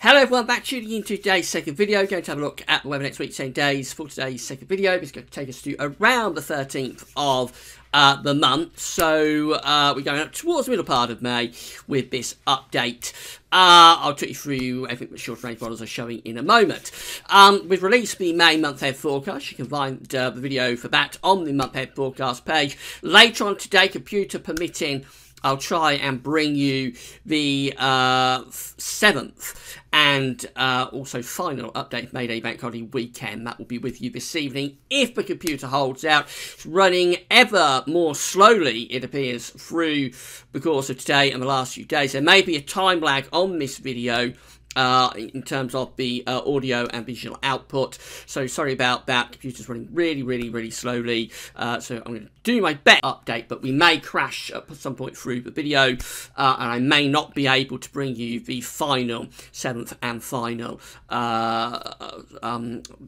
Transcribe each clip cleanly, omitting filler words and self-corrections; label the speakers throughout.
Speaker 1: Hello everyone, back tuning into today's second video. Going to have a look at the weather next week, 10 days for today's second video. It's going to take us to around the 13th of the month. So we're going up towards the middle part of May with this update. I'll take you through everything that short range models are showing in a moment. We've released the May month ahead forecast. You can find the video for that on the month ahead forecast page. Later on today, computer permitting, I'll try and bring you the 7th and also final update May Day Bank Holiday weekend. That will be with you this evening if the computer holds out. It's running ever more slowly, it appears, through the course of today and the last few days. There may be a time lag on this video in terms of the audio and visual output, so sorry about that. Computer's running really slowly, so I'm going to do my best update, but we may crash at some point through the video, and I may not be able to bring you the final 7th and final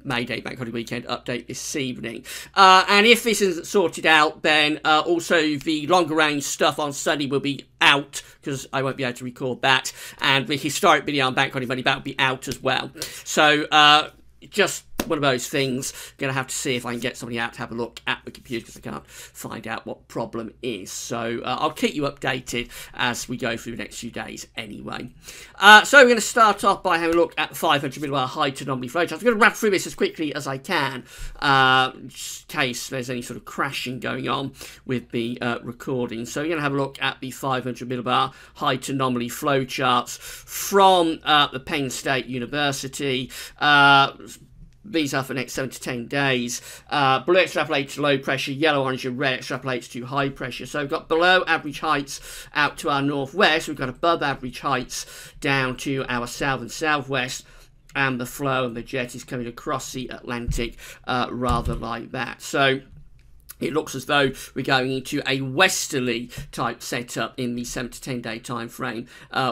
Speaker 1: May Day Bank Holiday weekend update this evening. And if this isn't sorted out, then also the longer range stuff on Sunday will be out, because I won't be able to record that, and the historic video on Bank Holiday Money Back will be out as well. So just one of those things. Gonna have to see if I can get somebody out to have a look at the computer, because I can't find out what problem is. So I'll keep you updated as we go through the next few days anyway. So we're going to start off by having a look at the 500 millibar height anomaly flowchart. I'm going to wrap through this as quickly as I can, in case there's any sort of crashing going on with the recording. So we're going to have a look at the 500 millibar height anomaly flowcharts from the Penn State University. These are for the next 7 to 10 days. Blue extrapolates to low pressure, yellow, orange and red extrapolates to high pressure. So we've got below average heights out to our northwest. We've got above average heights down to our south and southwest. And the flow and the jet is coming across the Atlantic rather like that. So it looks as though we're going into a westerly type setup in the 7 to 10 day time frame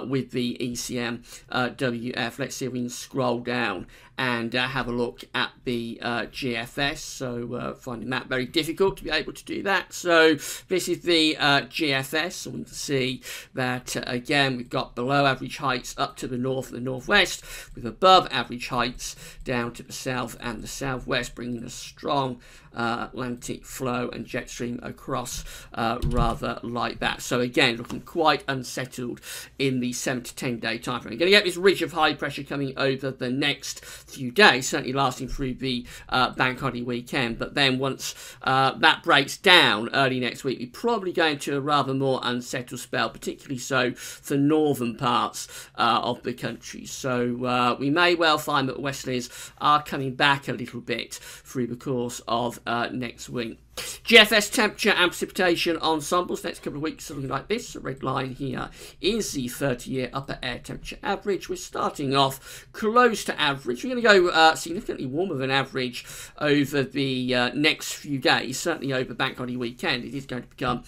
Speaker 1: with the ECM WF. Let's see if we can scroll down and have a look at the GFS. So finding that very difficult to be able to do that. So this is the GFS, and we can see that again we've got below average heights up to the north and the northwest, with above average heights down to the south and the southwest, bringing a strong Atlantic flow and jet stream across rather like that. So again, looking quite unsettled in the 7 to 10 day time frame. We're going to get this ridge of high pressure coming over the next few days, certainly lasting through the bank holiday weekend. But then once that breaks down early next week, we're probably going to a rather more unsettled spell, particularly so for northern parts of the country. So we may well find that westerlies are coming back a little bit through the course of next week. GFS temperature and precipitation ensembles next couple of weeks are looking like this. The red line here is the 30-year upper air temperature average. We're starting off close to average. We're going to go significantly warmer than average over the next few days, certainly over bank holiday weekend. It is going to become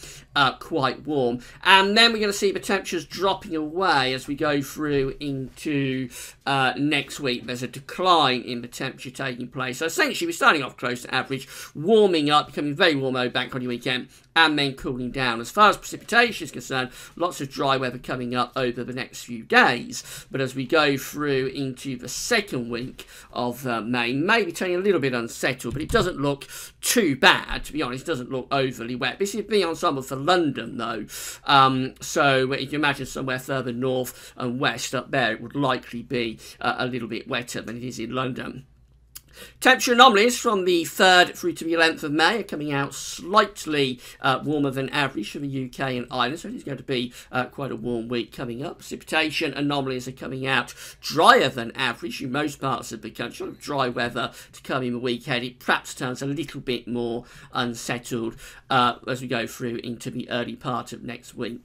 Speaker 1: quite warm, and then we're going to see the temperatures dropping away as we go through into next week. There's a decline in the temperature taking place. So essentially we're starting off close to average, warming up, becoming very warm over bank holiday weekend, and then cooling down. As far as precipitation is concerned, lots of dry weather coming up over the next few days. But as we go through into the second week of May, maybe turning a little bit unsettled, but it doesn't look too bad, to be honest. It doesn't look overly wet. This is the ensemble for London, though. So if you imagine somewhere further north and west up there, it would likely be a little bit wetter than it is in London. Temperature anomalies from the 3rd through to the 11th of May are coming out slightly warmer than average for the UK and Ireland, so it is going to be quite a warm week coming up. Precipitation anomalies are coming out drier than average in most parts of the country. Sort of dry weather to come in the weekend. It perhaps turns a little bit more unsettled as we go through into the early part of next week.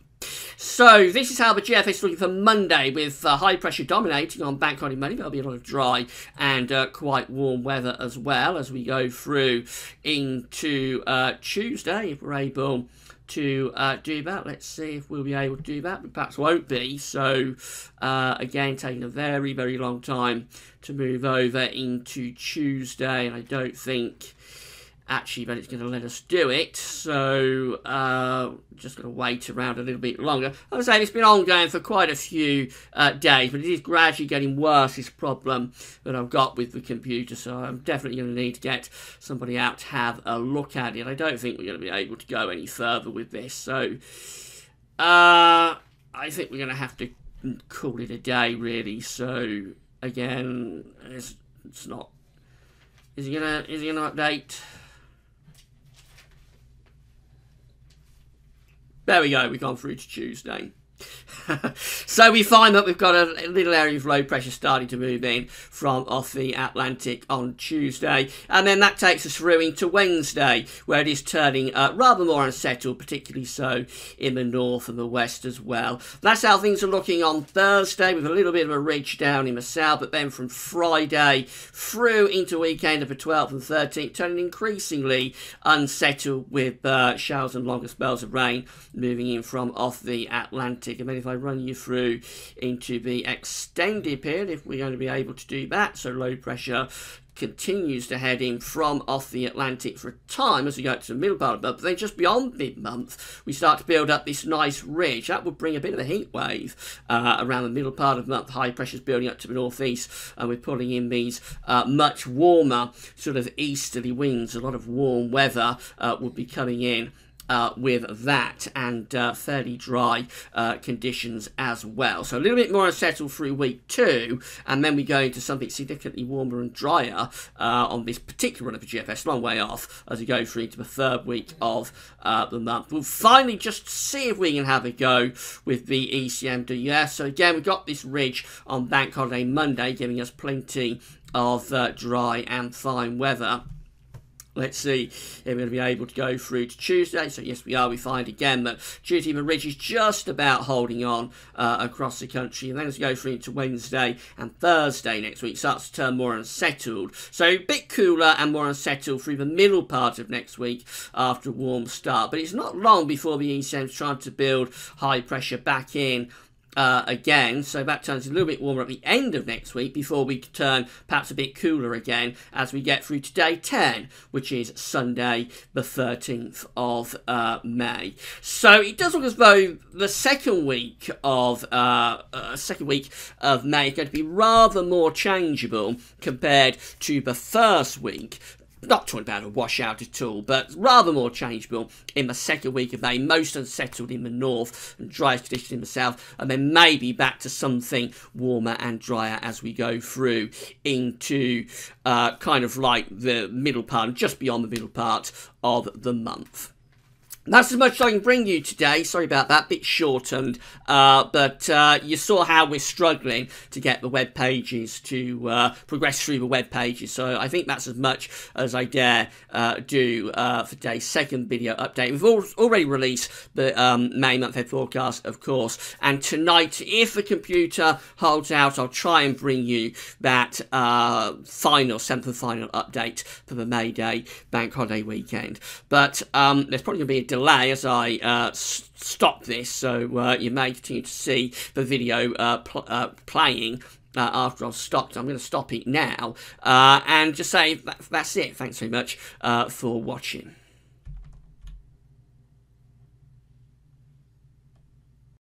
Speaker 1: So this is how the GFS is looking for Monday, with high pressure dominating on bank holiday Monday. There'll be a lot of dry and quite warm weather as well as we go through into Tuesday, if we're able to do that. Let's see if we'll be able to do that. We perhaps won't be. So again, taking a very long time to move over into Tuesday, and I don't think actually, but it's going to let us do it. So just going to wait around a little bit longer. I would say it's been ongoing for quite a few days, but it is gradually getting worse, this problem that I've got with the computer. So I'm definitely going to need to get somebody out to have a look at it. I don't think we're going to be able to go any further with this. So I think we're going to have to call it a day, really. So again, it's not. Is he gonna update? There we go. We've gone through to Tuesday. So we find that we've got a little area of low pressure starting to move in from off the Atlantic on Tuesday, and then that takes us through into Wednesday, where it is turning rather more unsettled, particularly so in the north and the west as well. That's how things are looking on Thursday, with a little bit of a ridge down in the south, but then from Friday through into weekend of the 12th and 13th, turning increasingly unsettled with showers and longer spells of rain moving in from off the Atlantic. And then if I run you through into the extended period, if we're going to be able to do that, so low pressure continues to head in from off the Atlantic for a time as we go to the middle part of the month, but then just beyond mid-month we start to build up this nice ridge. That would bring a bit of a heat wave around the middle part of the month. High pressure's building up to the northeast, and we're pulling in these much warmer sort of easterly winds. A lot of warm weather would be coming in with that, and fairly dry conditions as well. So a little bit more unsettled through week 2, and then we go into something significantly warmer and drier on this particular run of the GFS, long way off, as we go through into the 3rd week of the month. We'll finally just see if we can have a go with the ECMWF. So again, we've got this ridge on Bank Holiday Monday, giving us plenty of dry and fine weather. Let's see if we're going to be able to go through to Tuesday. So yes, we are. We find again that Tuesday the ridge is just about holding on across the country. And then as we go through to Wednesday and Thursday next week, starts to turn more unsettled. So a bit cooler and more unsettled through the middle part of next week after a warm start. But it's not long before the ECM's trying to build high pressure back in again, so that turns a little bit warmer at the end of next week before we turn perhaps a bit cooler again as we get through to day 10, which is Sunday the 13th of May. So it does look as though the second week of May is going to be rather more changeable compared to the first week. Not talking about a washout at all, but rather more changeable in the second week of May, most unsettled in the north and driest conditions in the south, and then maybe back to something warmer and drier as we go through into kind of like the middle part, just beyond the middle part of the month. That's as much as I can bring you today. Sorry about that, bit shortened, but you saw how we're struggling to get the web pages to progress through the web pages. So I think that's as much as I dare do for today's second video update. We've already released the May month-end forecast, of course, and tonight, if the computer holds out, I'll try and bring you that final, 7th and final update for the May Day bank holiday weekend. But there's probably going to be a delay as I stop this, so you may continue to see the video playing after I've stopped. I'm going to stop it now and just say that's it. Thanks very much for watching.